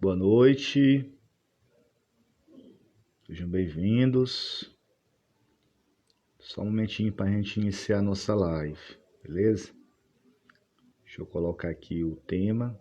boa noite. Sejam bem-vindos. Só um momentinho para a gente iniciar a nossa live, beleza? Deixa eu colocar aqui o tema.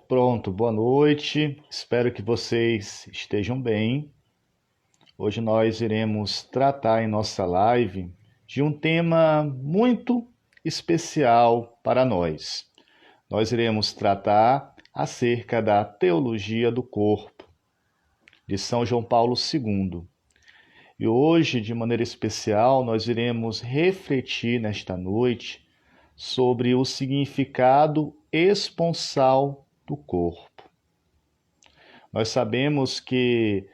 Pronto, boa noite. Espero que vocês estejam bem. Hoje nós iremos tratar em nossa live de um tema muito especial para nós. Nós iremos tratar acerca da teologia do corpo, de São João Paulo II. E hoje, de maneira especial, nós iremos refletir nesta noite sobre o significado esponsal do corpo. Nós sabemos que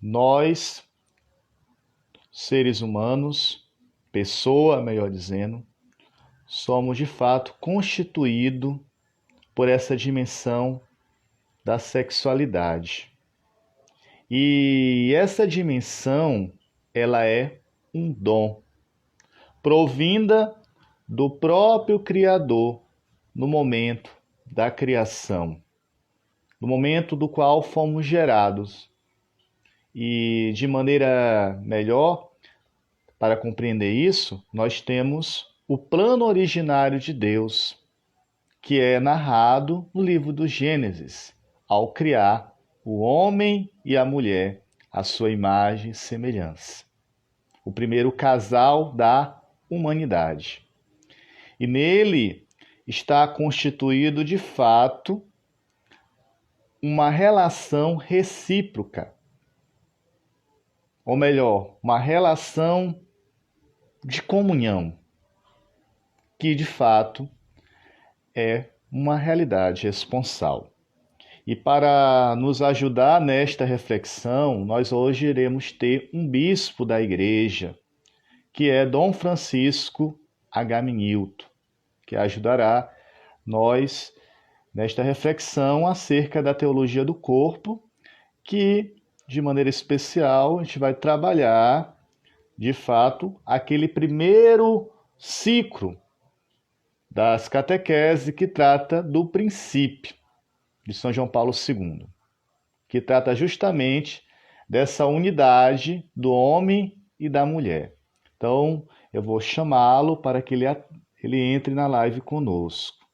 nós, seres humanos, pessoa, melhor dizendo, somos de fato constituídos por essa dimensão da sexualidade. E essa dimensão, ela é um dom, provinda do próprio Criador no momento da criação, no momento do qual fomos gerados. E de maneira melhor, para compreender isso, nós temos o plano originário de Deus, que é narrado no livro do Gênesis, ao criar o homem e a mulher à sua imagem e semelhança. O primeiro casal da humanidade. E nele está constituído, de fato, uma relação recíproca. Ou melhor, uma relação de comunhão, que de fato é uma realidade esponsal. E para nos ajudar nesta reflexão, nós hoje iremos ter um bispo da igreja, que é Dom Francisco Agamenilton, que ajudará nós nesta reflexão acerca da teologia do corpo, que, de maneira especial, a gente vai trabalhar, de fato, aquele primeiro ciclo das catequeses que trata do princípio de São João Paulo II, que trata justamente dessa unidade do homem e da mulher. Então, eu vou chamá-lo para que ele entre na live conosco.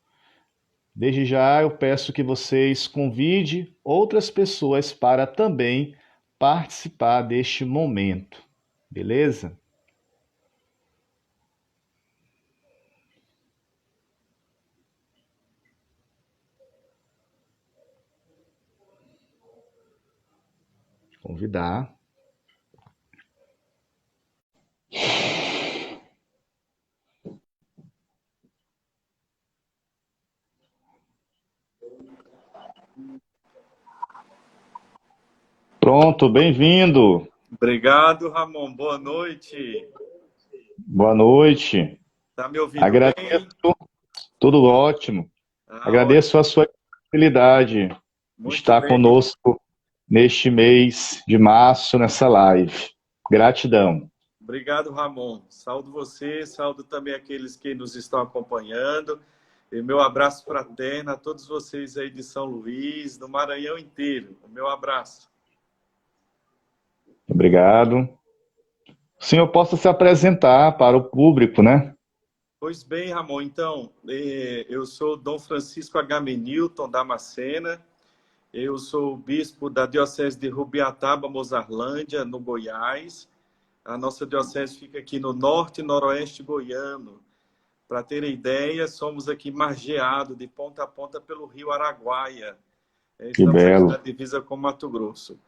Desde já, eu peço que vocês convidem outras pessoas para também participar deste momento, beleza? Convidar. Pronto, bem-vindo. Obrigado, Ramon. Boa noite. Boa noite. Tá me ouvindo Agradeço. bem? Tudo ótimo. Agradeço Ótimo. a sua disponibilidade de Muito estar bem. conosco neste mês de março, nessa live. Gratidão. Obrigado, Ramon. Saúdo você, saúdo também aqueles que nos estão acompanhando. E meu abraço fraterno a todos vocês aí de São Luís, do Maranhão inteiro. O meu abraço. Obrigado. O senhor possa se apresentar para o público, né? Pois bem, Ramon. Então, eu sou Dom Francisco Agamenilton Damascena. Eu sou bispo da Diocese de Rubiataba, Mozarlândia, no Goiás. A nossa diocese fica aqui no norte e noroeste goiano. Para ter ideia, somos aqui margeados de ponta a ponta pelo rio Araguaia. Que Estamos aqui na belo. divisa com Mato Grosso.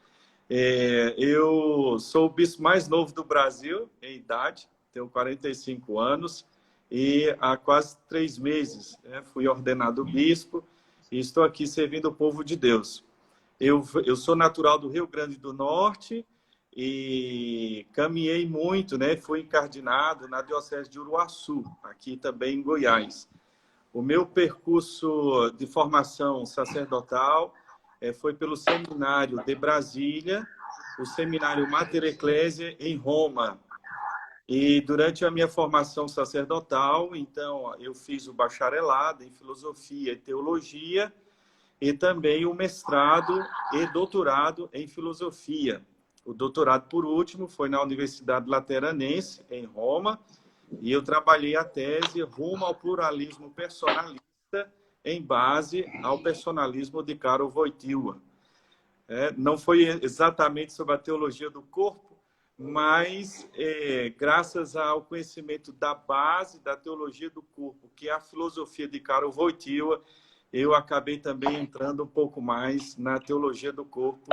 Eu sou o bispo mais novo do Brasil, em idade, tenho 45 anos, e há quase 3 meses fui ordenado bispo e estou aqui servindo o povo de Deus. Eu sou natural do Rio Grande do Norte e caminhei muito, fui encardinado na Diocese de Uruaçu, aqui também em Goiás. O meu percurso de formação sacerdotal foi pelo Seminário de Brasília, o Seminário Mater Ecclesiae em Roma. E durante a minha formação sacerdotal, então, eu fiz o bacharelado em Filosofia e Teologia e também o mestrado e doutorado em Filosofia. O doutorado, por último, foi na Universidade Lateranense, em Roma, e eu trabalhei a tese rumo ao pluralismo personalista em base ao personalismo de Karol Wojtyła. Não foi exatamente sobre a teologia do corpo, mas graças ao conhecimento da base da teologia do corpo, que é a filosofia de Karol Wojtyła, eu acabei também entrando um pouco mais na teologia do corpo.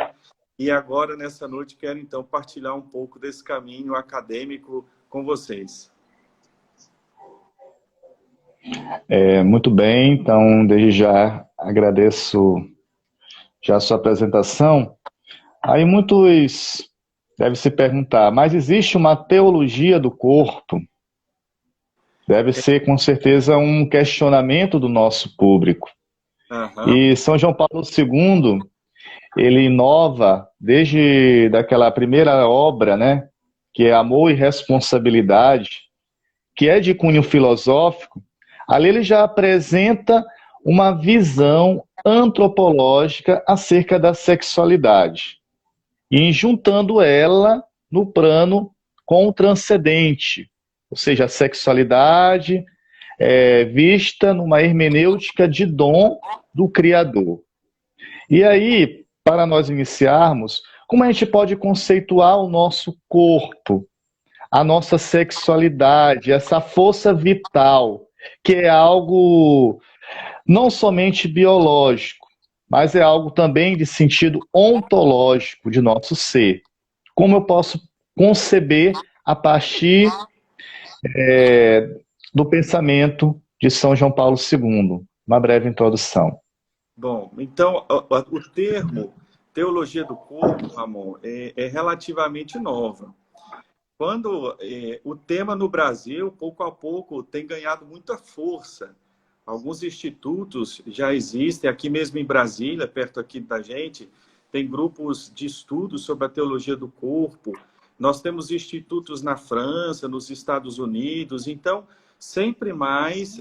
E agora, nessa noite, quero então partilhar um pouco desse caminho acadêmico com vocês. Muito bem, então desde já agradeço já a sua apresentação. Aí muitos devem se perguntar, mas existe uma teologia do corpo? Deve ser com certeza um questionamento do nosso público. E São João Paulo II, ele inova desde daquela primeira obra, que é Amor e Responsabilidade, que é de cunho filosófico. Ali ele já apresenta uma visão antropológica acerca da sexualidade, e juntando ela no plano com o transcendente, ou seja, a sexualidade vista numa hermenêutica de dom do Criador. E aí, para nós iniciarmos, como a gente pode conceituar o nosso corpo, a nossa sexualidade, essa força vital, que é algo não somente biológico, mas é algo também de sentido ontológico de nosso ser. Como eu posso conceber a partir do pensamento de São João Paulo II? Uma breve introdução. Bom, então, o termo teologia do corpo, Ramon, é relativamente nova. Quando o tema no Brasil, pouco a pouco, tem ganhado muita força. Alguns institutos já existem, aqui mesmo em Brasília, perto aqui da gente, tem grupos de estudos sobre a teologia do corpo. Nós temos institutos na França, nos Estados Unidos. Então, sempre mais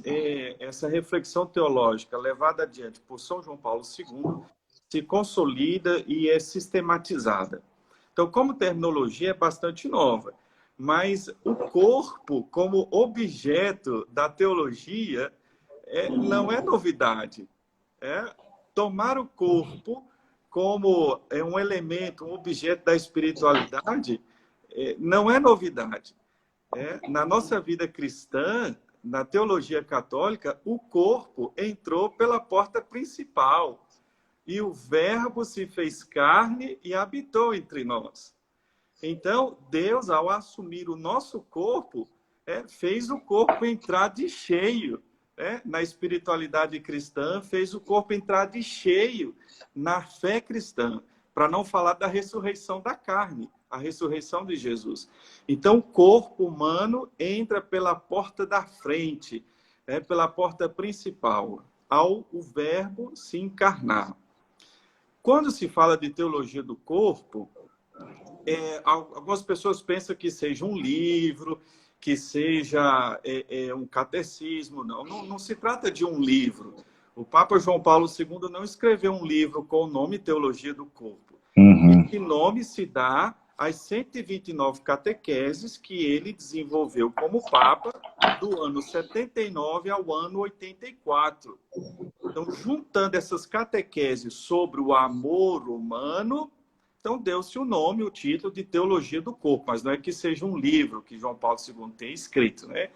essa reflexão teológica levada adiante por São João Paulo II se consolida e é sistematizada. Então, como terminologia é bastante nova, mas o corpo como objeto da teologia não é novidade. Tomar o corpo como um elemento, um objeto da espiritualidade, não é novidade. Na nossa vida cristã, na teologia católica, o corpo entrou pela porta principal e o Verbo se fez carne e habitou entre nós. Então, Deus, ao assumir o nosso corpo, fez o corpo entrar de cheio na espiritualidade cristã, fez o corpo entrar de cheio na fé cristã, para não falar da ressurreição da carne, a ressurreição de Jesus. Então, o corpo humano entra pela porta da frente, pela porta principal, ao o Verbo se encarnar. Quando se fala de teologia do corpo, algumas pessoas pensam que seja um livro, que seja um catecismo. Não se trata de um livro. O Papa João Paulo II não escreveu um livro com o nome Teologia do Corpo. Esse nome se dá às 129 catequeses que ele desenvolveu como Papa do ano 79 ao ano 84. Então, juntando essas catequeses sobre o amor humano, Então, deu-se o nome, o título de Teologia do Corpo, mas não é que seja um livro que João Paulo II tenha escrito, né?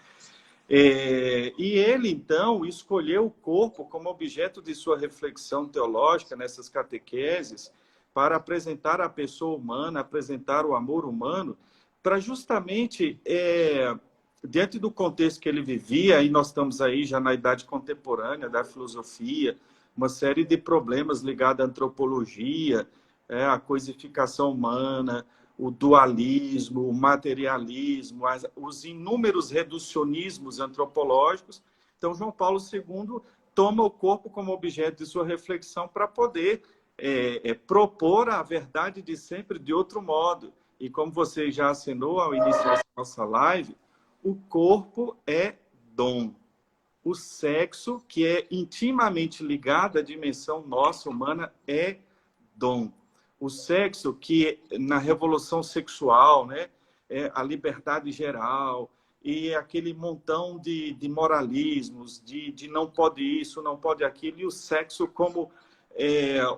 E ele, então, escolheu o corpo como objeto de sua reflexão teológica nessas catequeses para apresentar a pessoa humana, apresentar o amor humano, para justamente, diante do contexto que ele vivia, e nós estamos aí já na idade contemporânea da filosofia, uma série de problemas ligados à antropologia, a coisificação humana, o dualismo, o materialismo, os inúmeros reducionismos antropológicos. Então, João Paulo II toma o corpo como objeto de sua reflexão para poder propor a verdade de sempre de outro modo. E como você já assinou ao início da nossa live, o corpo é dom. O sexo, que é intimamente ligado à dimensão nossa humana, é dom. O sexo, que na revolução sexual, né, é a liberdade geral, e aquele montão de moralismos, de não pode isso, não pode aquilo, e o sexo como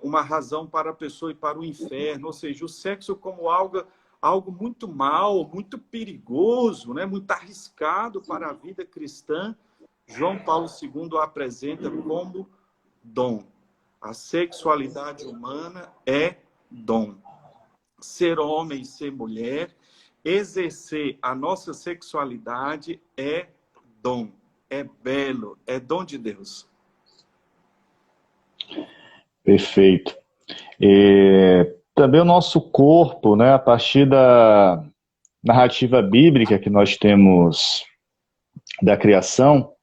uma razão para a pessoa ir para o inferno, ou seja, o sexo como algo muito mal, muito perigoso, né, muito arriscado para a vida cristã. João Paulo II apresenta como dom. A sexualidade humana é dom. Ser homem, ser mulher, exercer a nossa sexualidade é dom. É belo, é dom de Deus. Perfeito. Também o nosso corpo, né, a partir da narrativa bíblica que nós temos da criação,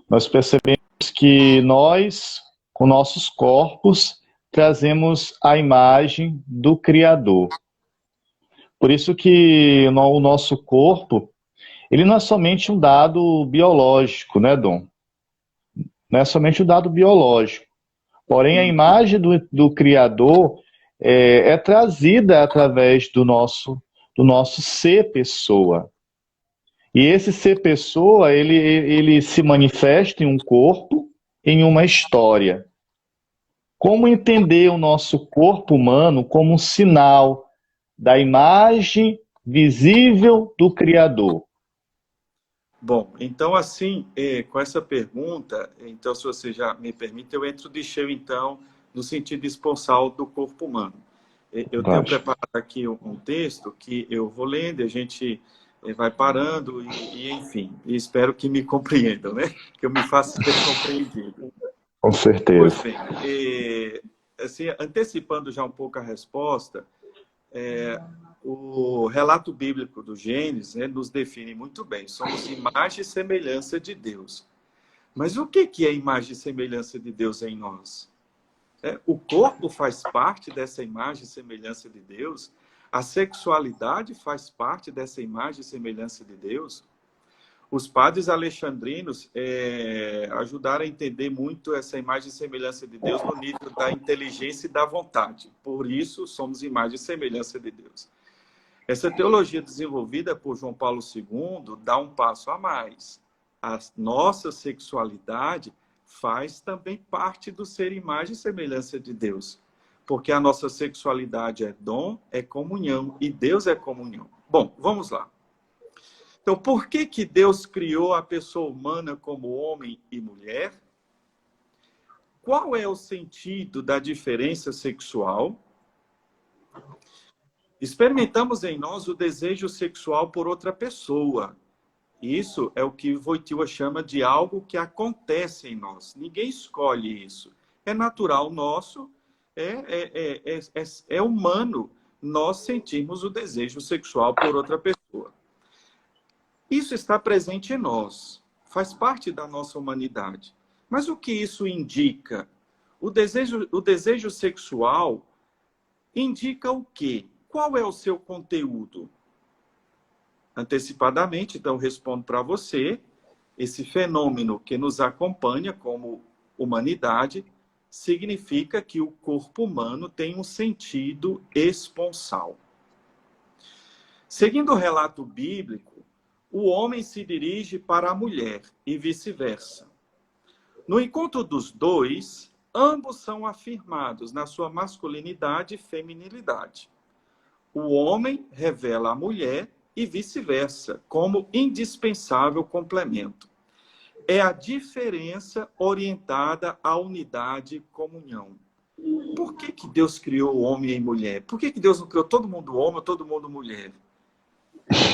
nós percebemos que nós, com nossos corpos, trazemos a imagem do Criador. Por isso que o nosso corpo, ele não é somente um dado biológico, né, Dom? Não é somente um dado biológico. Porém, a imagem do Criador é trazida através do nosso ser pessoa. E esse ser pessoa, ele se manifesta em um corpo, em uma história. Como entender o nosso corpo humano como um sinal da imagem visível do Criador? Bom, então assim, com essa pergunta, então se você já me permite, eu entro de cheio então no sentido esponsal do corpo humano. Eu tenho preparado aqui um texto que eu vou lendo, a gente vai parando e enfim, e espero que me compreendam, né? Que eu me faça ser compreendido. Com certeza. Pois bem, assim, antecipando já um pouco a resposta, o relato bíblico do Gênesis, né, nos define muito bem. Somos imagem e semelhança de Deus. Mas o que é imagem e semelhança de Deus em nós? O corpo faz parte dessa imagem e semelhança de Deus? A sexualidade faz parte dessa imagem e semelhança de Deus? Os padres alexandrinos ajudaram a entender muito essa imagem e semelhança de Deus no nível da inteligência e da vontade. Por isso, somos imagem e semelhança de Deus. Essa teologia desenvolvida por João Paulo II dá um passo a mais. A nossa sexualidade faz também parte do ser imagem e semelhança de Deus. Porque a nossa sexualidade é dom, é comunhão, e Deus é comunhão. Bom, vamos lá. Então, por que Deus criou a pessoa humana como homem e mulher? Qual é o sentido da diferença sexual? Experimentamos em nós o desejo sexual por outra pessoa. Isso é o que Wojtyła chama de algo que acontece em nós. Ninguém escolhe isso. É natural nosso, é humano nós sentirmos o desejo sexual por outra pessoa. Isso está presente em nós, faz parte da nossa humanidade. Mas o que isso indica? O desejo sexual indica o quê? Qual é o seu conteúdo? Antecipadamente, então, respondo para você, esse fenômeno que nos acompanha como humanidade significa que o corpo humano tem um sentido esponsal. Seguindo o relato bíblico, o homem se dirige para a mulher e vice-versa. No encontro dos dois, ambos são afirmados na sua masculinidade e feminilidade. o homem revela a mulher e vice-versa, como indispensável complemento. É a diferença orientada à unidade e comunhão. Por que que Deus criou homem e mulher? Por que que Deus não criou todo mundo homem ou todo mundo mulher?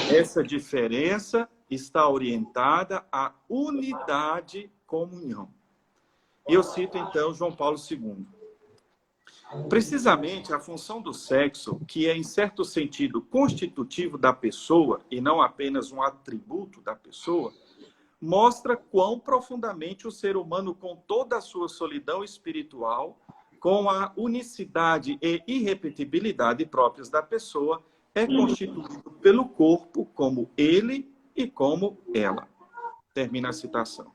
Essa diferença está orientada à unidade e comunhão. E eu cito, então, João Paulo II. Precisamente a função do sexo, que é, em certo sentido, constitutivo da pessoa e não apenas um atributo da pessoa, mostra quão profundamente o ser humano, com toda a sua solidão espiritual, com a unicidade e irrepetibilidade próprias da pessoa, é constituído pelo corpo como ele e como ela. Termina a citação.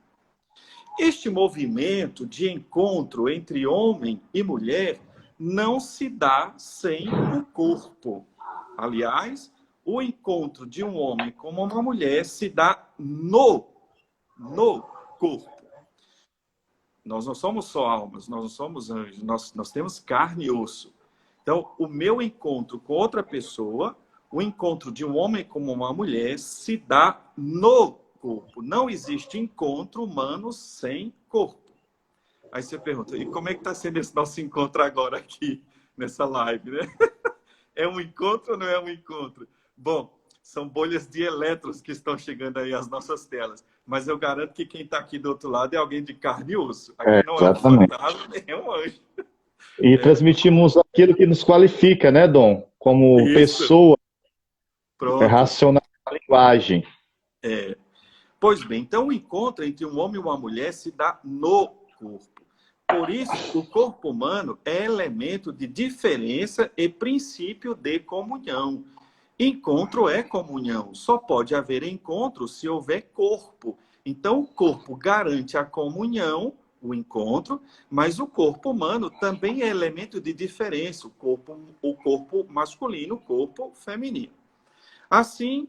Este movimento de encontro entre homem e mulher não se dá sem o corpo. Aliás, o encontro de um homem com uma mulher se dá no corpo. Nós não somos só almas, nós não somos anjos, nós temos carne e osso. Então, o meu encontro com outra pessoa, o encontro de um homem com uma mulher, se dá no corpo. Não existe encontro humano sem corpo. Aí você pergunta, e como é que está sendo esse nosso encontro agora aqui, nessa live, né? É um encontro ou não é um encontro? Bom, são bolhas de elétrons que estão chegando aí às nossas telas. Mas eu garanto que quem está aqui do outro lado é alguém de carne e osso. Aqui não é um fantasma, nem é um anjo. E transmitimos aquilo que nos qualifica, né, Dom? Como pessoa racional na linguagem. Pois bem, então o encontro entre um homem e uma mulher se dá no corpo. Por isso, o corpo humano é elemento de diferença e princípio de comunhão. Encontro é comunhão. Só pode haver encontro se houver corpo. Então, o corpo garante a comunhão, o encontro, mas o corpo humano também é elemento de diferença. O corpo masculino, o corpo feminino. Assim,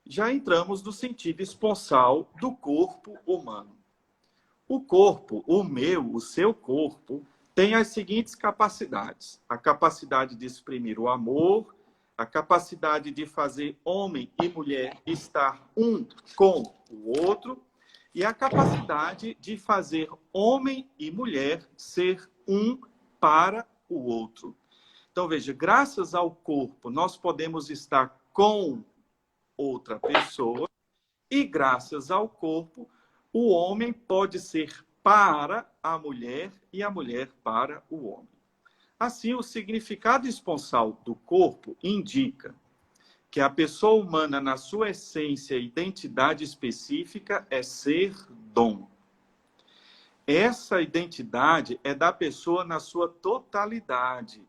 já entramos no sentido esponsal do corpo humano. O corpo, o meu, o seu corpo, tem as seguintes capacidades. A capacidade de exprimir o amor, a capacidade de fazer homem e mulher estar um com o outro, e a capacidade de fazer homem e mulher ser um para o outro. Então, veja, graças ao corpo, nós podemos estar com outra pessoa, e graças ao corpo, o homem pode ser para a mulher e a mulher para o homem. Assim, o significado esponsal do corpo indica que a pessoa humana, na sua essência e identidade específica, é ser dom. Essa identidade é da pessoa na sua totalidade,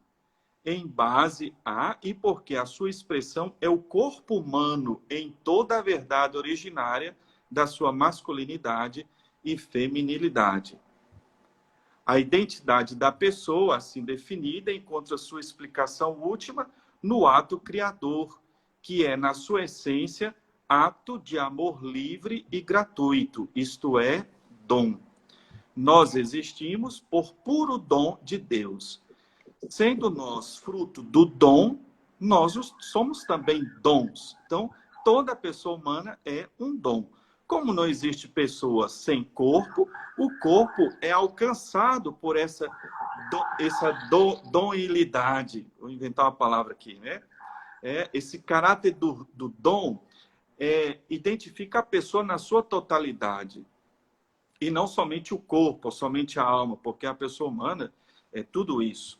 em base a e porque a sua expressão é o corpo humano em toda a verdade originária da sua masculinidade e feminilidade. A identidade da pessoa, assim definida, encontra sua explicação última no ato criador, que é, na sua essência, ato de amor livre e gratuito, isto é, dom. Nós existimos por puro dom de Deus. Sendo nós fruto do dom, nós somos também dons. Então, toda pessoa humana é um dom. Como não existe pessoa sem corpo, o corpo é alcançado por essa donilidade. Vou inventar uma palavra aqui, né? Esse caráter do dom identifica a pessoa na sua totalidade. E não somente o corpo, ou somente a alma, porque a pessoa humana é tudo isso.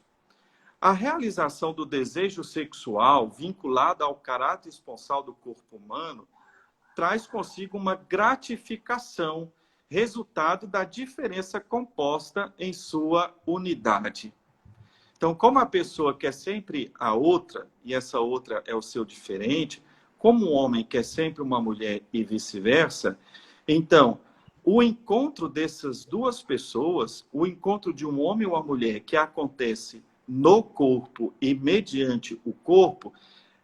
A realização do desejo sexual vinculada ao caráter esponsal do corpo humano traz consigo uma gratificação, resultado da diferença composta em sua unidade. Então, como a pessoa quer sempre a outra, e essa outra é o seu diferente, como um homem quer sempre uma mulher e vice-versa, então, o encontro dessas duas pessoas, o encontro de um homem e uma mulher que acontece no corpo e mediante o corpo,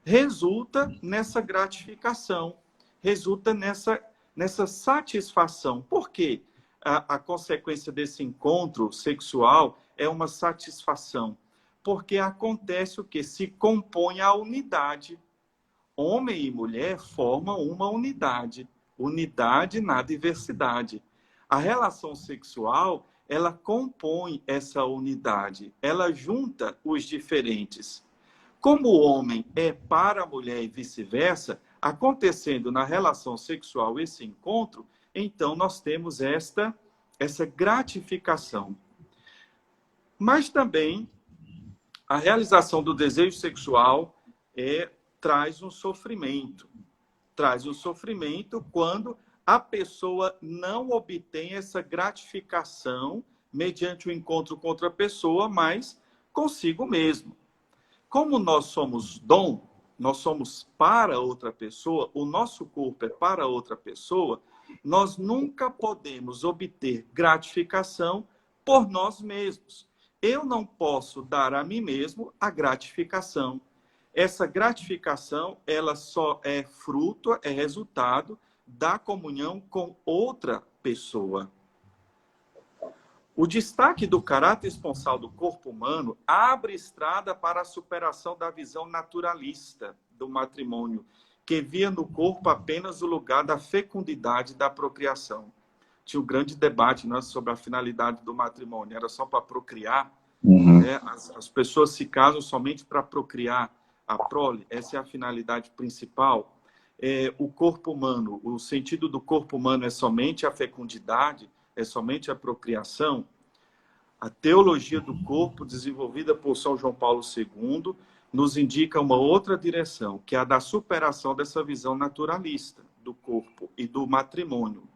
resulta nessa gratificação, resulta nessa satisfação. Por quê? A consequência desse encontro sexual é uma satisfação. porque acontece o que? Se compõe a unidade. Homem e mulher formam uma unidade. Unidade na diversidade. A relação sexual, ela compõe essa unidade. Ela junta os diferentes. Como o homem é para a mulher e vice-versa, acontecendo na relação sexual esse encontro, então nós temos essa gratificação. Mas também a realização do desejo sexual traz um sofrimento. Traz um sofrimento quando a pessoa não obtém essa gratificação mediante o encontro com outra pessoa, mas consigo mesmo. Como nós somos dom, nós somos para outra pessoa, o nosso corpo é para outra pessoa, nós nunca podemos obter gratificação por nós mesmos. Eu não posso dar a mim mesmo a gratificação. Essa gratificação, ela só é fruto, é resultado da comunhão com outra pessoa. O destaque do caráter esponsal do corpo humano abre estrada para a superação da visão naturalista do matrimônio, que via no corpo apenas o lugar da fecundidade e da procriação. Tinha um grande debate, né, sobre a finalidade do matrimônio. Era só para procriar? Né? As pessoas se casam somente para procriar a prole? Essa é a finalidade principal. O corpo humano, o sentido do corpo humano é somente a fecundidade? É somente a procriação? A teologia do corpo, desenvolvida por São João Paulo II, nos indica uma outra direção, que é a da superação dessa visão naturalista do corpo e do matrimônio.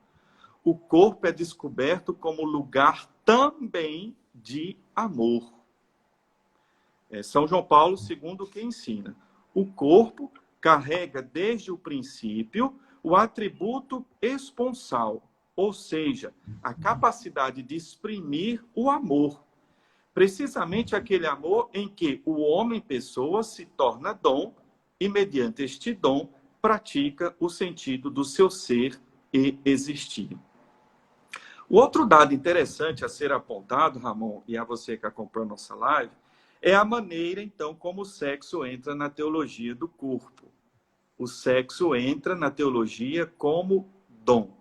O corpo é descoberto como lugar também de amor. É São João Paulo II que ensina. O corpo carrega desde o princípio o atributo esponsal, ou seja, a capacidade de exprimir o amor. Precisamente aquele amor em que o homem-pessoa se torna dom e, mediante este dom, pratica o sentido do seu ser e existir. O outro dado interessante a ser apontado, Ramon, e a você que acompanha a nossa live, é a maneira, então, como o sexo entra na teologia do corpo. O sexo entra na teologia como dom.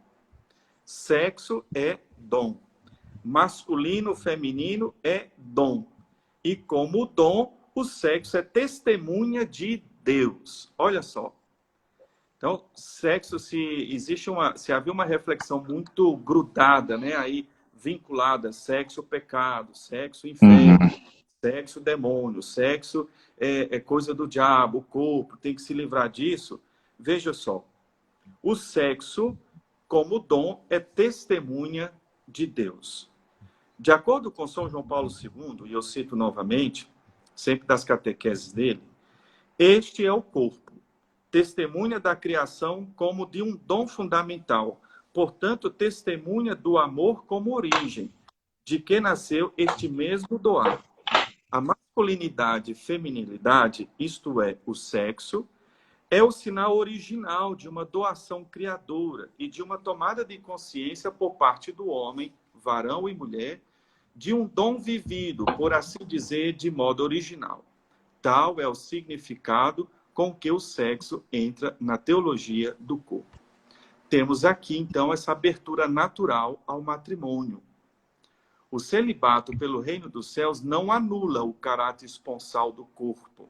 Sexo é dom. Masculino, feminino é dom. E como dom, o sexo é testemunha de Deus. Olha só. Então, sexo, se havia uma reflexão muito grudada, né, aí vinculada, sexo pecado, sexo inferno, sexo demônio, sexo é coisa do diabo, o corpo tem que se livrar disso. Veja só, o sexo como dom é testemunha de Deus. De acordo com São João Paulo II, e eu cito novamente, sempre das catequeses dele, este é o corpo, testemunha da criação como de um dom fundamental, portanto, testemunha do amor como origem, de que nasceu este mesmo doar. A masculinidade e feminilidade, isto é, o sexo, é o sinal original de uma doação criadora e de uma tomada de consciência por parte do homem, varão e mulher, de um dom vivido, por assim dizer, de modo original. Tal é o significado com que o sexo entra na teologia do corpo. Temos aqui, então, essa abertura natural ao matrimônio. O celibato pelo reino dos céus não anula o caráter esponsal do corpo.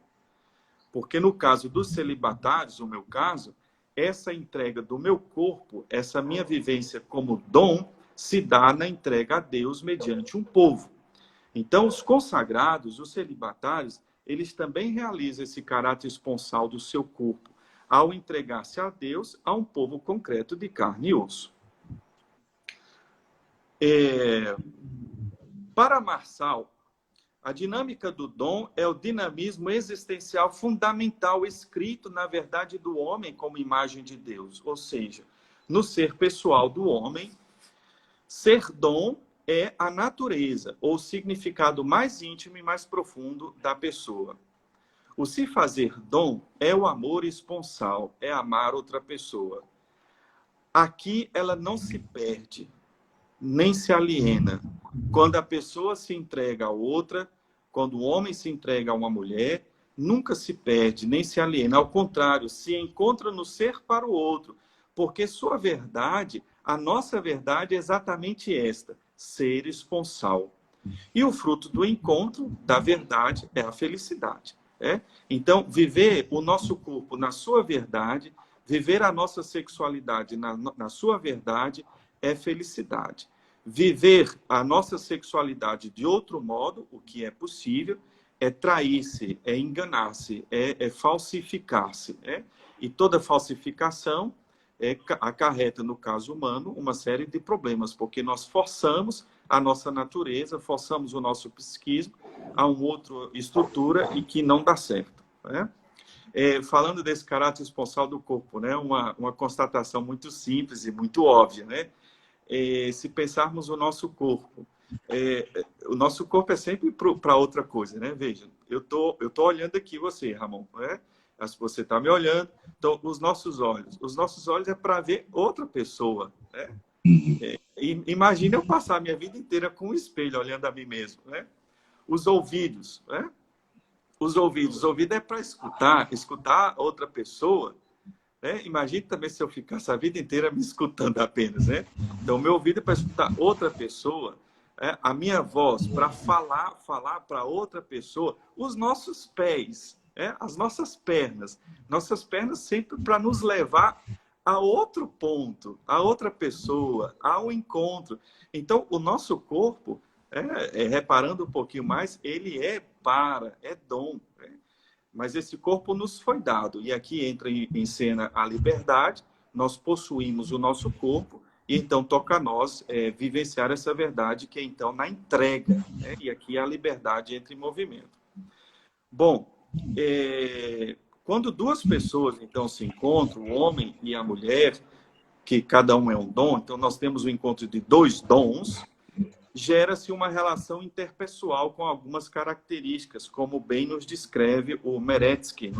Porque no caso dos celibatários, no meu caso, essa entrega do meu corpo, essa minha vivência como dom, se dá na entrega a Deus mediante um povo. Então, os consagrados, os celibatários, eles também realizam esse caráter esponsal do seu corpo, ao entregar-se a Deus a um povo concreto de carne e osso. Para Marçal, a dinâmica do dom é o dinamismo existencial fundamental escrito na verdade do homem como imagem de Deus. Ou seja, no ser pessoal do homem, ser dom é a natureza, ou o significado mais íntimo e mais profundo da pessoa. O se fazer dom é o amor esponsal, é amar outra pessoa. Aqui ela não se perde, nem se aliena. Quando a pessoa se entrega a outra, Quando o homem se entrega a uma mulher, nunca se perde, nem se aliena. Ao contrário, se encontra no ser para o outro. Porque sua verdade, a nossa verdade é exatamente esta: ser esponsal. E o fruto do encontro da verdade é a felicidade. Então, viver o nosso corpo na sua verdade, viver a nossa sexualidade na sua verdade, é felicidade. Viver a nossa sexualidade de outro modo, o que é possível, é trair-se, é enganar-se, é falsificar-se. E toda falsificação acarreta, no caso humano, uma série de problemas, porque nós forçamos a nossa natureza, forçamos o nosso psiquismo a uma outra estrutura e que não dá certo. Falando desse caráter esponsal do corpo, uma constatação muito simples e muito óbvia. Se pensarmos o nosso corpo é sempre para outra coisa. Veja, eu tô olhando aqui você, Ramon, você está me olhando, então os nossos olhos é para ver outra pessoa. Imagina eu passar a minha vida inteira com um espelho olhando a mim mesmo. Os ouvidos, os ouvidos é para escutar outra pessoa. Imagine também se eu ficasse a vida inteira me escutando apenas. Então, meu ouvido é para escutar outra pessoa, a minha voz para falar para outra pessoa, os nossos pés, as nossas pernas sempre para nos levar a outro ponto, a outra pessoa, ao encontro. Então, o nosso corpo, reparando um pouquinho mais, ele é dom. Mas esse corpo nos foi dado. E aqui entra em cena a liberdade. Nós possuímos o nosso corpo. E então toca a nós vivenciar essa verdade, que é então na entrega. E aqui a liberdade entra em movimento. Bom, quando duas pessoas então se encontram, o homem e a mulher, que cada um é um dom, então nós temos o encontro de dois dons, gera-se uma relação interpessoal com algumas características, como bem nos descreve o Meretsky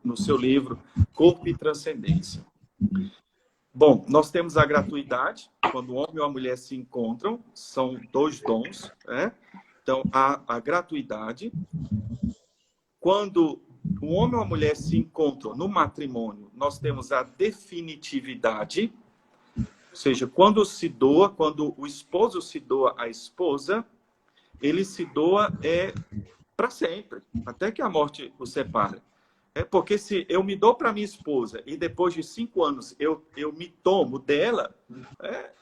no seu livro Corpo e Transcendência. Bom, nós temos a gratuidade, quando o homem e a mulher se encontram, são dois dons. Então, a gratuidade. Quando o homem e a mulher se encontram no matrimônio, nós temos a definitividade. Ou seja, quando o esposo se doa à esposa, ele se doa para sempre, até que a morte o separe. Porque se eu me dou para minha esposa e depois de 5 anos eu me tomo dela,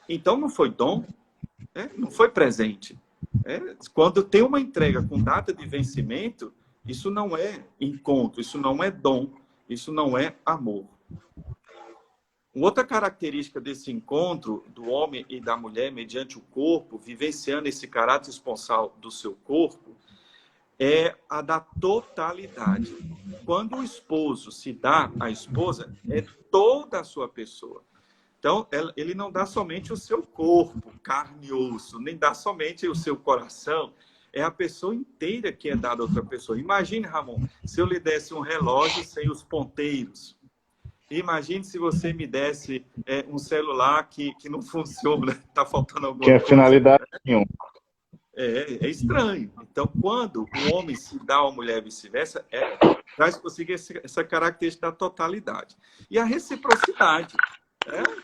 então não foi dom, não foi presente. Quando tem uma entrega com data de vencimento, isso não é encontro, isso não é dom, isso não é amor. Uma outra característica desse encontro do homem e da mulher mediante o corpo, vivenciando esse caráter esponsal do seu corpo, é a da totalidade. Quando o esposo se dá à esposa, é toda a sua pessoa. Então, ele não dá somente o seu corpo, carne e osso, nem dá somente o seu coração, é a pessoa inteira que é dada a outra pessoa. Imagine, Ramon, se eu lhe desse um relógio sem os ponteiros. Imagine se você me desse um celular que não funciona, está faltando alguma coisa. Que é finalidade nenhuma. É estranho. Então, quando o homem se dá à mulher e vice-versa, traz consigo essa característica da totalidade. E a reciprocidade.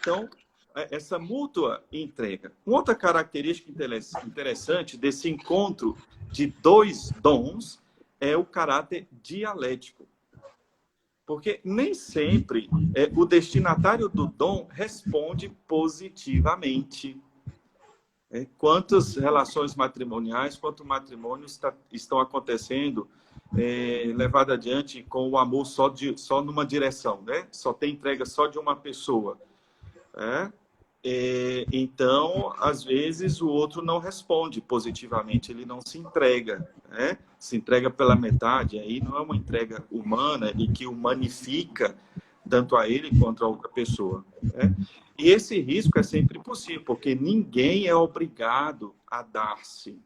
Então, essa mútua entrega. Uma outra característica interessante desse encontro de dois dons é o caráter dialético. Porque nem sempre o destinatário do dom responde positivamente. Quantas relações matrimoniais, quanto matrimônios estão acontecendo levado adiante com o amor só numa direção, Só tem entrega só de uma pessoa. Então, às vezes, o outro não responde positivamente, ele não se entrega, se entrega pela metade, aí não é uma entrega humana e que humanifica tanto a ele quanto a outra pessoa. E esse risco é sempre possível, porque ninguém é obrigado a dar-se.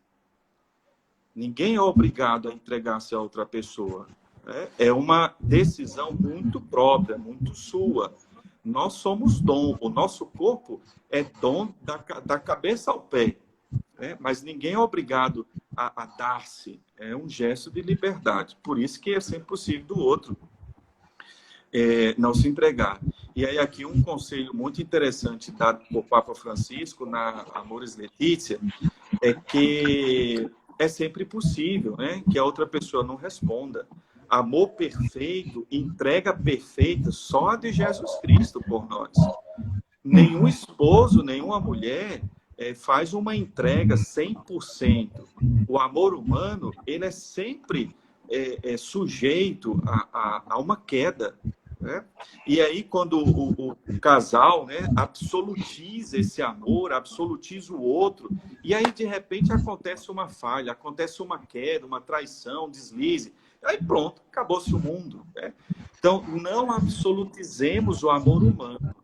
Ninguém é obrigado a entregar-se a outra pessoa. É uma decisão muito própria, muito sua. Nós somos dom, o nosso corpo é dom da cabeça ao pé, mas ninguém é obrigado a dar-se, é um gesto de liberdade. Por isso que é sempre possível do outro não se entregar. E aí aqui um conselho muito interessante dado por Papa Francisco na Amoris Laetitia é que é sempre possível, né, que a outra pessoa não responda. Amor perfeito, entrega perfeita, só a de Jesus Cristo por nós. Nenhum esposo, nenhuma mulher faz uma entrega 100%. O amor humano, ele é sempre sujeito a uma queda. Né? E aí, quando o casal, né, absolutiza esse amor, absolutiza o outro, e aí, de repente, acontece uma falha, acontece uma queda, uma traição, um deslize, aí pronto, acabou-se o mundo. Né? Então, não absolutizemos o amor humano.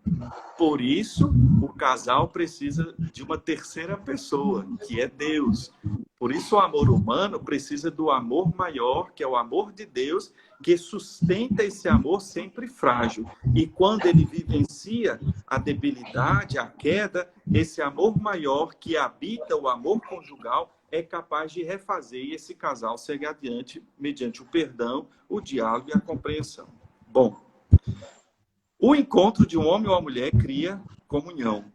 Por isso, o casal precisa de uma terceira pessoa, que é Deus. Por isso, o amor humano precisa do amor maior, que é o amor de Deus, que sustenta esse amor sempre frágil. E quando ele vivencia a debilidade, a queda, esse amor maior que habita o amor conjugal é capaz de refazer e esse casal segue adiante mediante o perdão, o diálogo e a compreensão. Bom, o encontro de um homem ou uma mulher cria comunhão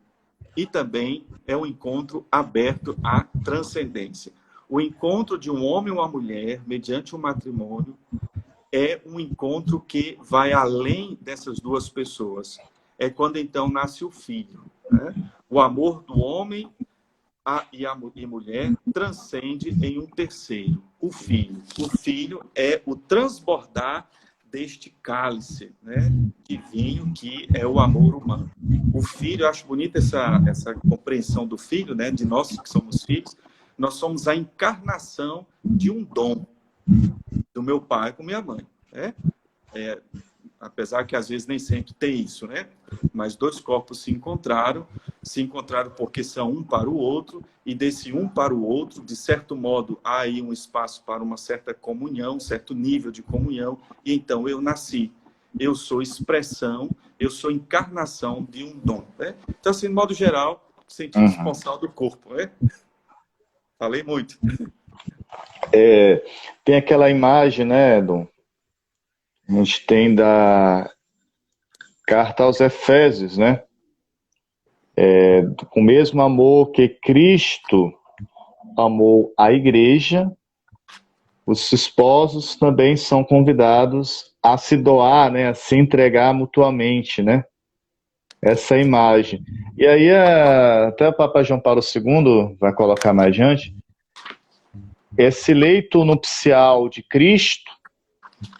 e também é um encontro aberto à transcendência. O encontro de um homem ou uma mulher mediante o matrimônio é um encontro que vai além dessas duas pessoas. É quando então nasce o filho. Né? O amor do homem e mulher transcende em um terceiro, o filho. O filho é o transbordar deste cálice, né, de vinho que é o amor humano. O filho, eu acho bonita essa compreensão do filho, né, de nós que somos filhos, nós somos a encarnação de um dom do meu pai com minha mãe. Né? Apesar que às vezes nem sempre tem isso, né? Mas dois corpos se encontraram porque são um para o outro, e desse um para o outro, de certo modo, há aí um espaço para uma certa comunhão, um certo nível de comunhão, e então eu nasci. Eu sou expressão, eu sou encarnação de um dom. Né? Então, assim, de modo geral, sentido esponsal do corpo. Né? Falei muito. Tem aquela imagem, né, Dom? A gente tem da carta aos Efésios, né? Com o mesmo amor que Cristo amou a igreja, os esposos também são convidados a se doar, né? A se entregar mutuamente, né? Essa imagem. E aí, até o Papa João Paulo II vai colocar mais adiante, esse leito nupcial de Cristo,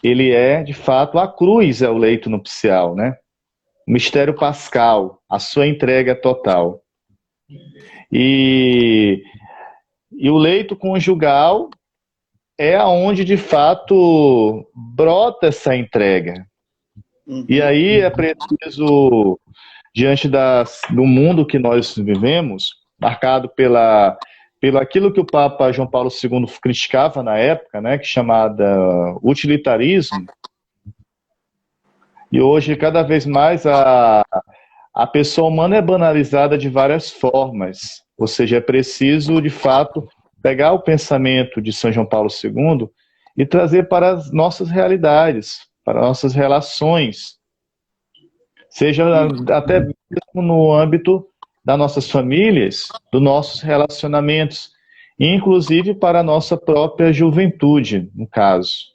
ele é, de fato, a cruz é o leito nupcial, né? O mistério pascal, a sua entrega total. E o leito conjugal é aonde, de fato, brota essa entrega. E aí é preciso, diante do mundo que nós vivemos, marcado pelo aquilo que o Papa João Paulo II criticava na época, né, que é chamada utilitarismo, e hoje cada vez mais a pessoa humana é banalizada de várias formas, ou seja, é preciso, de fato, pegar o pensamento de São João Paulo II e trazer para as nossas realidades, para nossas relações, seja até mesmo no âmbito das nossas famílias, dos nossos relacionamentos, inclusive para a nossa própria juventude, no caso.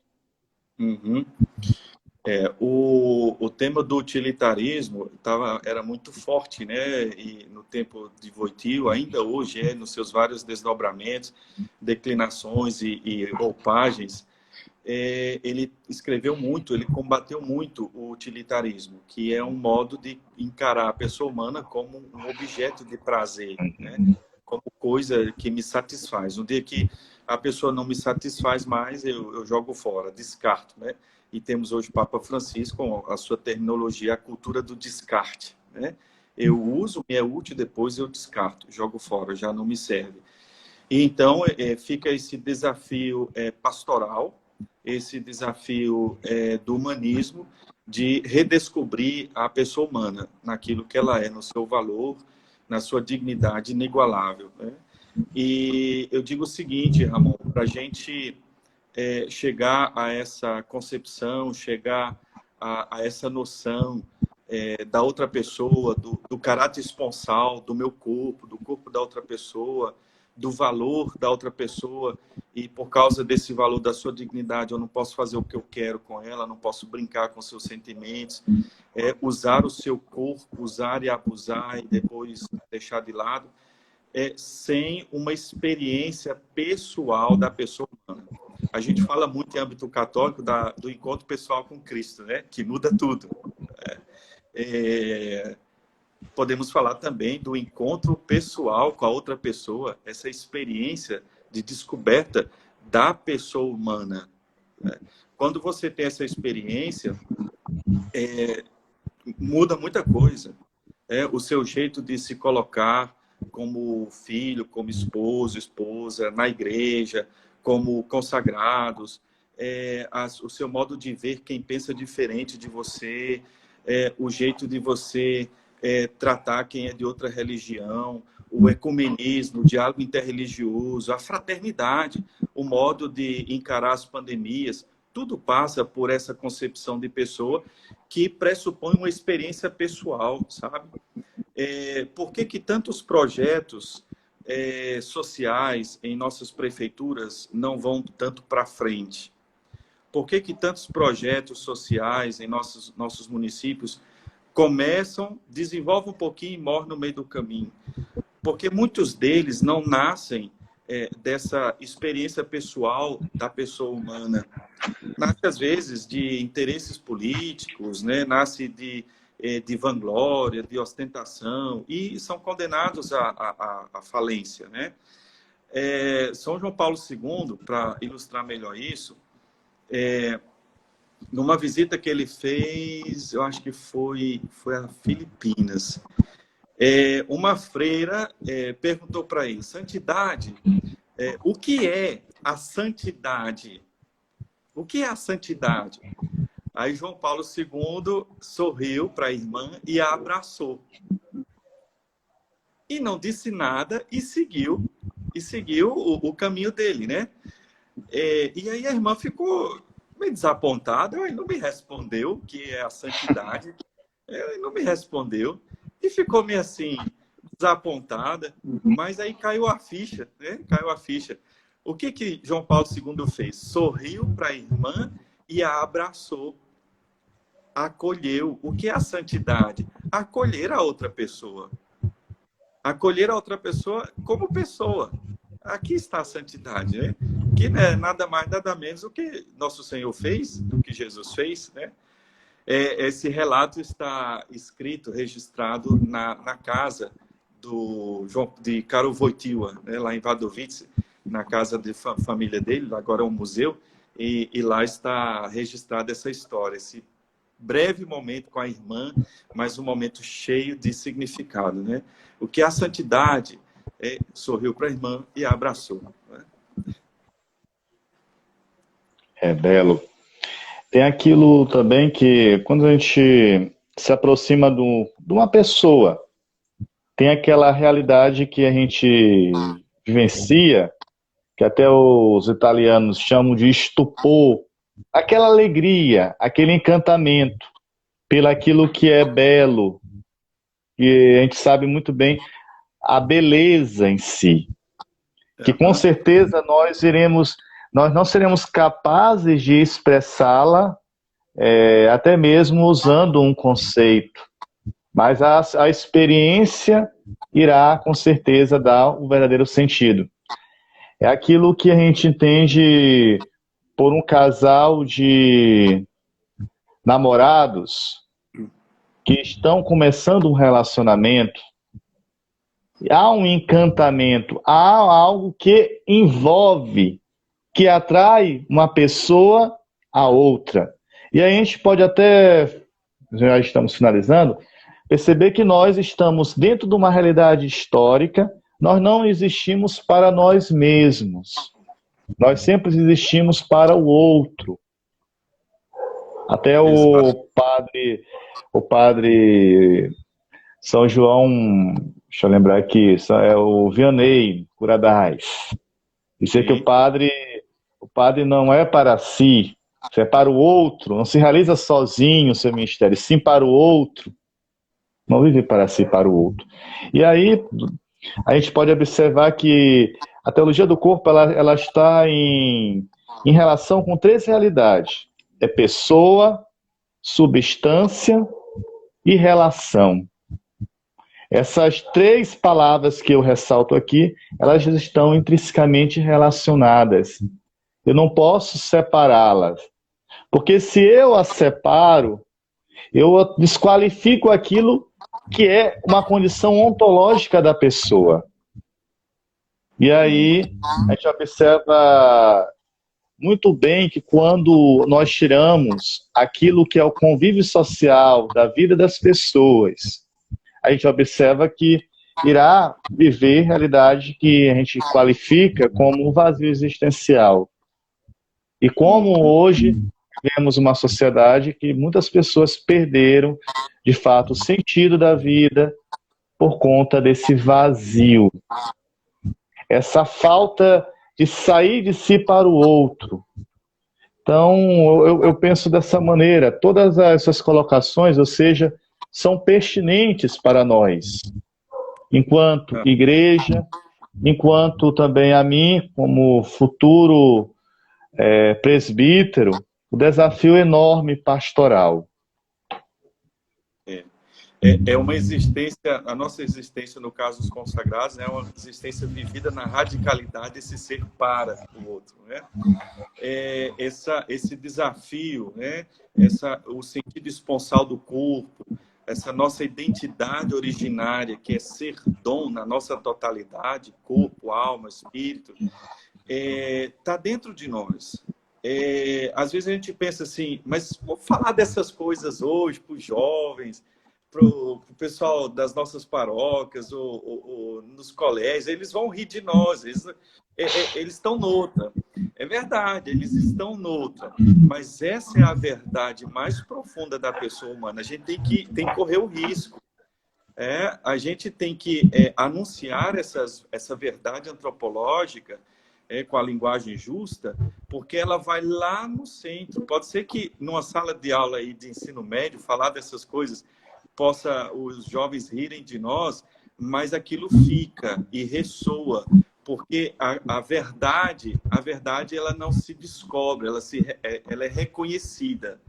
O tema do utilitarismo era muito forte, né? E no tempo de Wojtyła, ainda hoje nos seus vários desdobramentos, declinações e roupagens, ele escreveu muito, ele combateu muito o utilitarismo, que é um modo de encarar a pessoa humana como um objeto de prazer, né? Como coisa que me satisfaz. No dia que a pessoa não me satisfaz mais, eu jogo fora, descarto, né? E temos hoje o Papa Francisco, com a sua terminologia, a cultura do descarte. Né? Eu uso, me é útil, depois eu descarto, jogo fora, já não me serve. E então fica esse desafio pastoral, esse desafio do humanismo, de redescobrir a pessoa humana naquilo que ela é, no seu valor, na sua dignidade inigualável. Né? E eu digo o seguinte, Ramon, para a gente chegar a essa concepção, chegar a essa noção da outra pessoa, do caráter esponsal do meu corpo, do corpo da outra pessoa, do valor da outra pessoa, e por causa desse valor da sua dignidade, eu não posso fazer o que eu quero com ela, não posso brincar com seus sentimentos, usar o seu corpo, usar e abusar e depois deixar de lado, sem uma experiência pessoal da pessoa humana. A gente fala muito em âmbito católico do encontro pessoal com Cristo, né? Que muda tudo. Podemos falar também do encontro pessoal com a outra pessoa, essa experiência de descoberta da pessoa humana. Quando você tem essa experiência, muda muita coisa. O seu jeito de se colocar como filho, como esposo, esposa, na igreja, como consagrados, o seu modo de ver quem pensa diferente de você, o jeito de você tratar quem é de outra religião, o ecumenismo, o diálogo interreligioso, a fraternidade, o modo de encarar as pandemias, tudo passa por essa concepção de pessoa que pressupõe uma experiência pessoal, sabe? Por que tantos projetos sociais em nossas prefeituras não vão tanto para frente? Por que tantos projetos sociais em nossos municípios começam, desenvolvem um pouquinho e morrem no meio do caminho? Porque muitos deles não nascem dessa experiência pessoal da pessoa humana. Nasce, às vezes, de interesses políticos, né? Nasce de vanglória, de ostentação, e são condenados à falência, né? São João Paulo II, para ilustrar melhor isso, numa visita que ele fez, eu acho que foi a Filipinas, uma freira perguntou para ele: santidade, o que é a santidade? O que é a santidade? Aí João Paulo II sorriu para a irmã e a abraçou. E não disse nada e seguiu o caminho dele, né? E aí a irmã ficou meio desapontada. Ele não me respondeu o que é a santidade. Ele não me respondeu. E ficou meio assim, desapontada. Mas aí caiu a ficha, né? Caiu a ficha. O que João Paulo II fez? Sorriu para a irmã e a abraçou. Acolheu. O que é a santidade? Acolher a outra pessoa. Acolher a outra pessoa como pessoa. Aqui está a santidade, né? Que não é nada mais, nada menos do que nosso Senhor fez, do que Jesus fez, né? Esse relato está escrito, registrado na casa de Karol Wojtyła, né? Lá em Wadowice, na casa de família dele, agora é um museu, e lá está registrada essa história, esse breve momento com a irmã, mas um momento cheio de significado, né? O que é a santidade? Sorriu para a irmã e a abraçou, né? É belo. Tem aquilo também que, quando a gente se aproxima de uma pessoa, tem aquela realidade que a gente vivencia, que até os italianos chamam de estupor, aquela alegria, aquele encantamento pelaquilo que é belo, e a gente sabe muito bem a beleza em si, que com certeza nós não seremos capazes de expressá-la, até mesmo usando um conceito, mas a experiência irá com certeza dar o verdadeiro sentido. É aquilo que a gente entende por um casal de namorados que estão começando um relacionamento. Há um encantamento, há algo que envolve, que atrai uma pessoa a outra. E aí a gente pode até, já estamos finalizando, perceber que nós estamos dentro de uma realidade histórica, nós não existimos para nós mesmos. Nós sempre existimos para o outro. Até o padre São João Deixa eu lembrar aqui, isso é o Vianney Curadais. Dizer que Sim. o padre não é para si, é para o outro, não se realiza sozinho o seu ministério, sim para o outro, não vive para si, para o outro. E aí a gente pode observar que a teologia do corpo ela está em relação com três realidades: é pessoa, substância e relação. Essas três palavras que eu ressalto aqui, elas estão intrinsecamente relacionadas. Eu não posso separá-las, porque se eu as separo, eu desqualifico aquilo que é uma condição ontológica da pessoa. E aí a gente observa muito bem que quando nós tiramos aquilo que é o convívio social da vida das pessoas, a gente observa que irá viver realidade que a gente qualifica como um vazio existencial. E como hoje vemos uma sociedade que muitas pessoas perderam, de fato, o sentido da vida por conta desse vazio. Essa falta de sair de si para o outro. Então, eu penso dessa maneira. Todas essas colocações, ou seja, são pertinentes para nós, enquanto igreja, enquanto também a mim, como futuro presbítero, o desafio enorme pastoral. É uma existência, a nossa existência, no caso dos consagrados, é uma existência vivida na radicalidade, esse ser para o outro, né? Esse desafio, né? O sentido esponsal do corpo, essa nossa identidade originária, que é ser dom na nossa totalidade, corpo, alma, espírito, está dentro de nós. Às vezes a gente pensa assim, mas vou falar dessas coisas hoje para os jovens, para o pessoal das nossas paróquias ou nos colégios, eles vão rir de nós, eles estão noutra. É verdade, eles estão noutra, mas essa é a verdade mais profunda da pessoa humana. A gente tem que correr o risco. A gente tem que anunciar essa verdade antropológica com a linguagem justa, porque ela vai lá no centro. Pode ser que numa sala de aula aí de ensino médio, falar dessas coisas, possa os jovens rirem de nós, mas aquilo fica e ressoa, porque a verdade ela não se descobre, ela é reconhecida.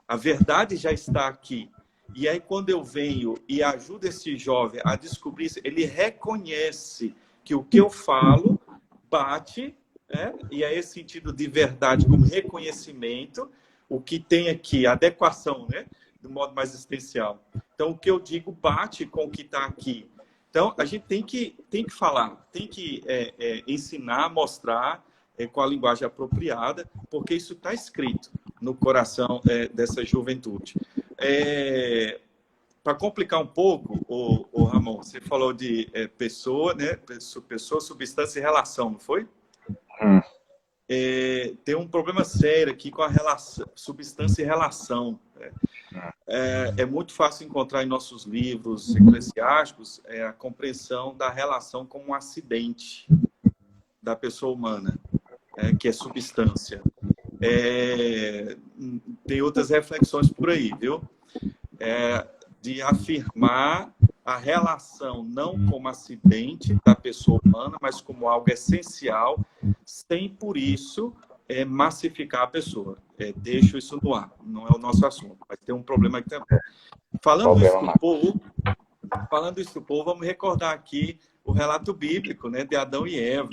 A verdade já está aqui. E aí, quando eu venho e ajudo esse jovem a descobrir isso, ele reconhece que o que eu falo bate, e é esse sentido de verdade como reconhecimento, o que tem aqui, adequação, né? Do modo mais existencial. Então, o que eu digo bate com o que está aqui. Então, a gente tem que falar, tem que ensinar, mostrar com a linguagem apropriada, porque isso está escrito no coração dessa juventude. Para complicar um pouco, o Ramon, você falou de pessoa, né? Pessoa, substância e relação, não foi? Tem um problema sério aqui com a relação, substância e relação. É muito fácil encontrar em nossos livros eclesiásticos a compreensão da relação como um acidente da pessoa humana, que é substância. Tem outras reflexões por aí, viu? De afirmar a relação não como acidente da pessoa humana, mas como algo essencial, sem por isso massificar a pessoa. Deixo isso no ar, não é o nosso assunto, mas tem um problema aqui também. Falando isso do povo, vamos recordar aqui o relato bíblico, né, de Adão e Eva.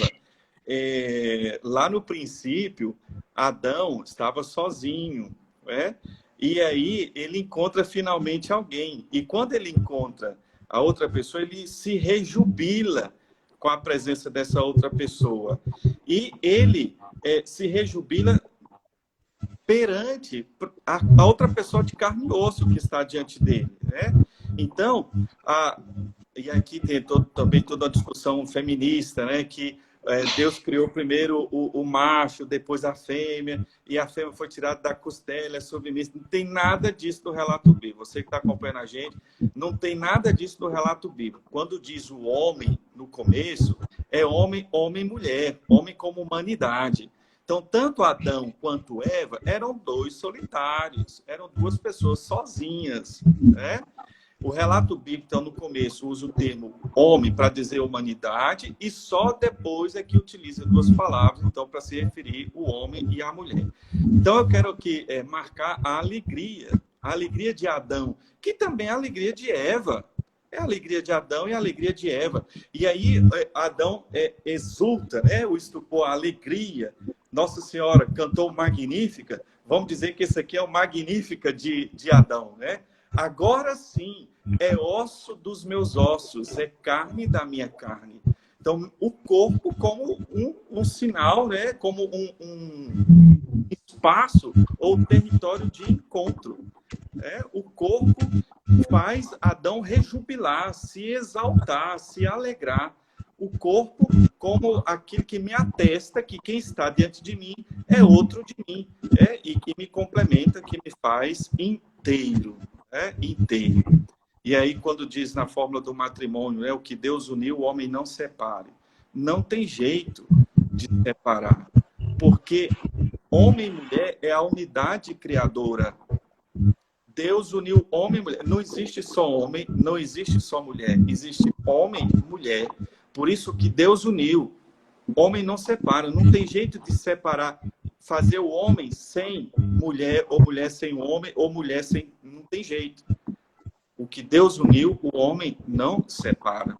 Lá no princípio, Adão estava sozinho, né? E aí ele encontra finalmente alguém. E quando ele encontra a outra pessoa, ele se rejubila com a presença dessa outra pessoa. E ele se rejubila perante a outra pessoa de carne e osso que está diante dele, né? Então, e aqui tem também toda a discussão feminista, né? Que Deus criou primeiro o macho, depois a fêmea, e a fêmea foi tirada da costela, é submissa. Não tem nada disso no relato bíblico. Você que está acompanhando a gente, não tem nada disso no relato bíblico. Quando diz o homem no começo, é homem, homem e mulher, homem como humanidade. Então, tanto Adão quanto Eva eram dois solitários, eram duas pessoas sozinhas, né? O relato bíblico, então, no começo, usa o termo homem para dizer humanidade e só depois é que utiliza duas palavras, então, para se referir o homem e a mulher. Então, eu quero aqui marcar a alegria de Adão, que também é a alegria de Eva. É a alegria de Adão e a alegria de Eva. E aí, Adão exulta, né? O estupor, a alegria. Nossa Senhora cantou Magnífica. Vamos dizer que esse aqui é o Magnífica de Adão, né? Agora sim, é osso dos meus ossos, é carne da minha carne. Então, o corpo como um sinal, né? Como um espaço ou território de encontro. O corpo faz Adão rejubilar, se exaltar, se alegrar. O corpo como aquilo que me atesta que quem está diante de mim é outro de mim, e que me complementa, que me faz inteiro. Inteiro. E aí, quando diz na fórmula do matrimônio, o que Deus uniu, o homem não separe. Não tem jeito de separar, porque homem e mulher é a unidade criadora. Deus uniu homem e mulher. Não existe só homem, não existe só mulher. Existe homem e mulher. Por isso que Deus uniu. Homem não separa. Não tem jeito de separar. Fazer o homem sem mulher, ou mulher sem homem, ou mulher sem... Não tem jeito. O que Deus uniu, o homem não separa.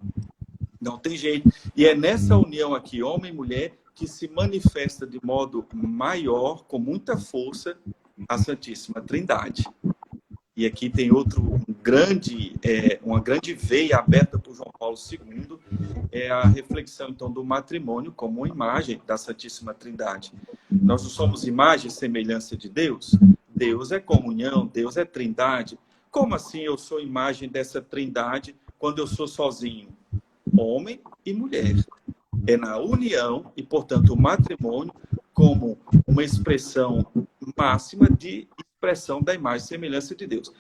Não tem jeito. E é nessa união aqui, homem e mulher, que se manifesta de modo maior, com muita força, a Santíssima Trindade. E aqui tem uma grande veia aberta por João Paulo II, é a reflexão, então, do matrimônio como uma imagem da Santíssima Trindade. Nós não somos imagem e semelhança de Deus? Deus é comunhão, Deus é trindade. Como assim eu sou imagem dessa trindade quando eu sou sozinho? Homem e mulher. É na união e, portanto, o matrimônio como uma expressão máxima de expressão da imagem e semelhança de Deus.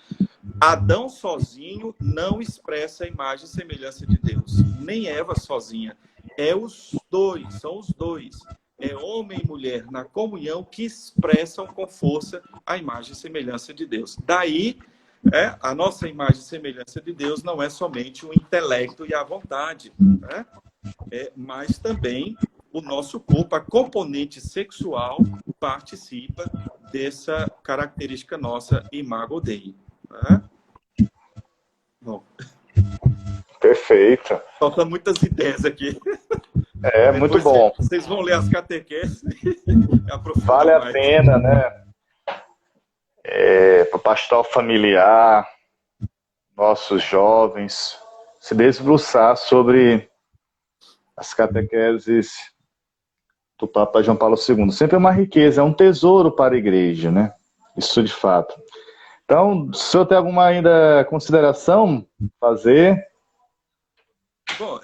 Adão sozinho não expressa a imagem e semelhança de Deus. Nem Eva sozinha. São os dois. É homem e mulher na comunhão que expressam com força a imagem e semelhança de Deus. Daí, a nossa imagem e semelhança de Deus não é somente o intelecto e a vontade, né? Mas também o nosso corpo, a componente sexual, participa dessa característica nossa, Imago Dei. Né? Bom. Perfeito. Faltam muitas ideias aqui. Muito bom. Vocês vão ler as catequeses e aprofundar vale a mais. pena, né? Para pastoral familiar, nossos jovens, se debruçar sobre as catequeses do Papa João Paulo II. Sempre é uma riqueza, é um tesouro para a igreja, né? Isso de fato. Então, se o senhor tem alguma ainda consideração a fazer? Bom,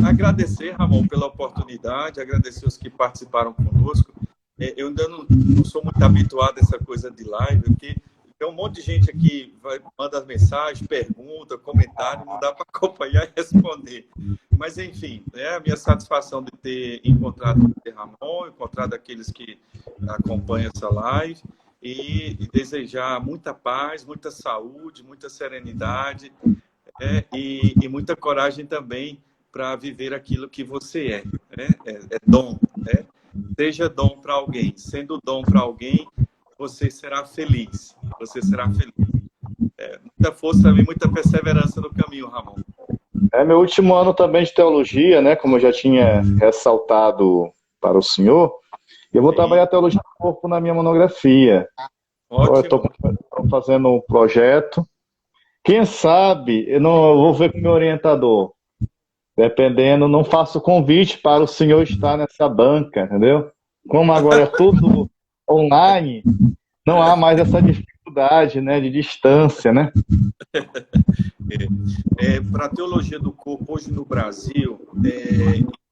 agradecer, Ramon, pela oportunidade, agradecer os que participaram conosco. Eu ainda não sou muito habituado a essa coisa de live, porque tem um monte de gente aqui manda mensagem, pergunta, comentário, não dá para acompanhar e responder. Mas, enfim, é a minha satisfação de ter encontrado o Ramon, encontrado aqueles que acompanham essa live e desejar muita paz, muita saúde, muita serenidade e muita coragem também para viver aquilo que você é dom, né? Seja dom para alguém. Sendo dom para alguém, você será feliz. Você será feliz. Muita força e muita perseverança no caminho, Ramon. É meu último ano também de teologia, né? Como eu já tinha ressaltado para o senhor. Eu vou trabalhar teologia do corpo na minha monografia. Ótimo. Eu estou fazendo um projeto. Quem sabe, eu vou ver com o meu orientador. Dependendo, não faço convite para o senhor estar nessa banca, entendeu? Como agora é tudo online, não há mais essa dificuldade, né, de distância, né? Para a teologia do corpo, hoje no Brasil,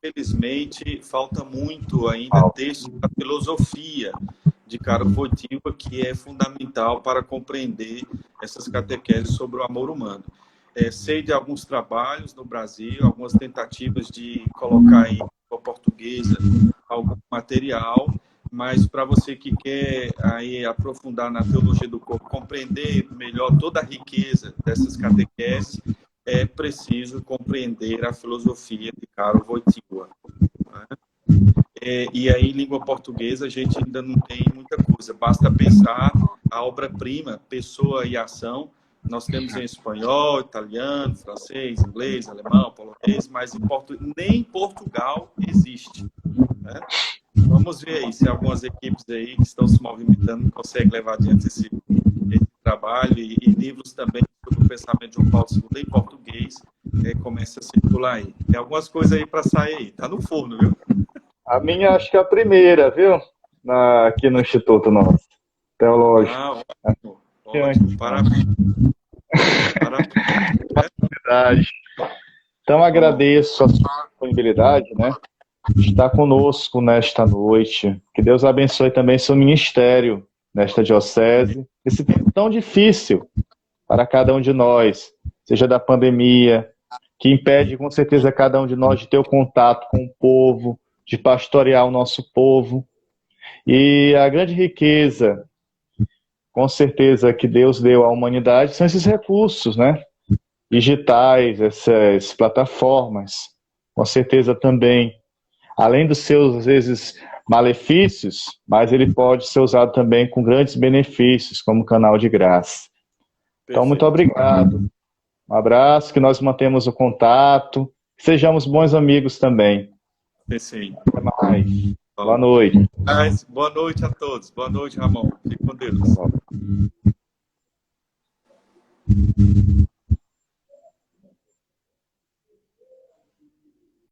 infelizmente, falta muito ainda texto da filosofia de Karol Wojtyła, que é fundamental para compreender essas catequeses sobre o amor humano. Sei de alguns trabalhos no Brasil, algumas tentativas de colocar em língua portuguesa algum material, mas para você que quer aí aprofundar na teologia do corpo, compreender melhor toda a riqueza dessas catequeses, é preciso compreender a filosofia de Karol Wojtyła, né? E aí, em língua portuguesa, a gente ainda não tem muita coisa. Basta pensar a obra-prima, Pessoa e Ação. Nós temos em espanhol, italiano, francês, inglês, alemão, polonês, mas nem em Portugal existe, né? Vamos ver aí se algumas equipes aí que estão se movimentando conseguem levar adiante esse trabalho e livros também sobre o pensamento de João Paulo II em português começa a circular aí. Tem algumas coisas aí para sair aí. Tá no forno, viu? A minha, acho que é a primeira, viu? Aqui no Instituto nosso, teológico. Ótimo. Parabéns. Parabéns. Verdade. Então, agradeço a sua disponibilidade, né? Estar conosco nesta noite. Que Deus abençoe também seu ministério nesta diocese. Esse tempo tão difícil para cada um de nós, seja da pandemia, que impede com certeza cada um de nós de ter o contato com o povo, de pastorear o nosso povo. E a grande riqueza, com certeza, que Deus deu à humanidade são esses recursos, né? Digitais, essas plataformas. Com certeza também, além dos seus, às vezes, malefícios, mas ele pode ser usado também com grandes benefícios, como canal de graça. Então, muito obrigado. Um abraço, que nós mantemos o contato, que sejamos bons amigos também. Sim. Até mais. Boa noite. Boa noite a todos. Boa noite, Ramon. Fique com Deus.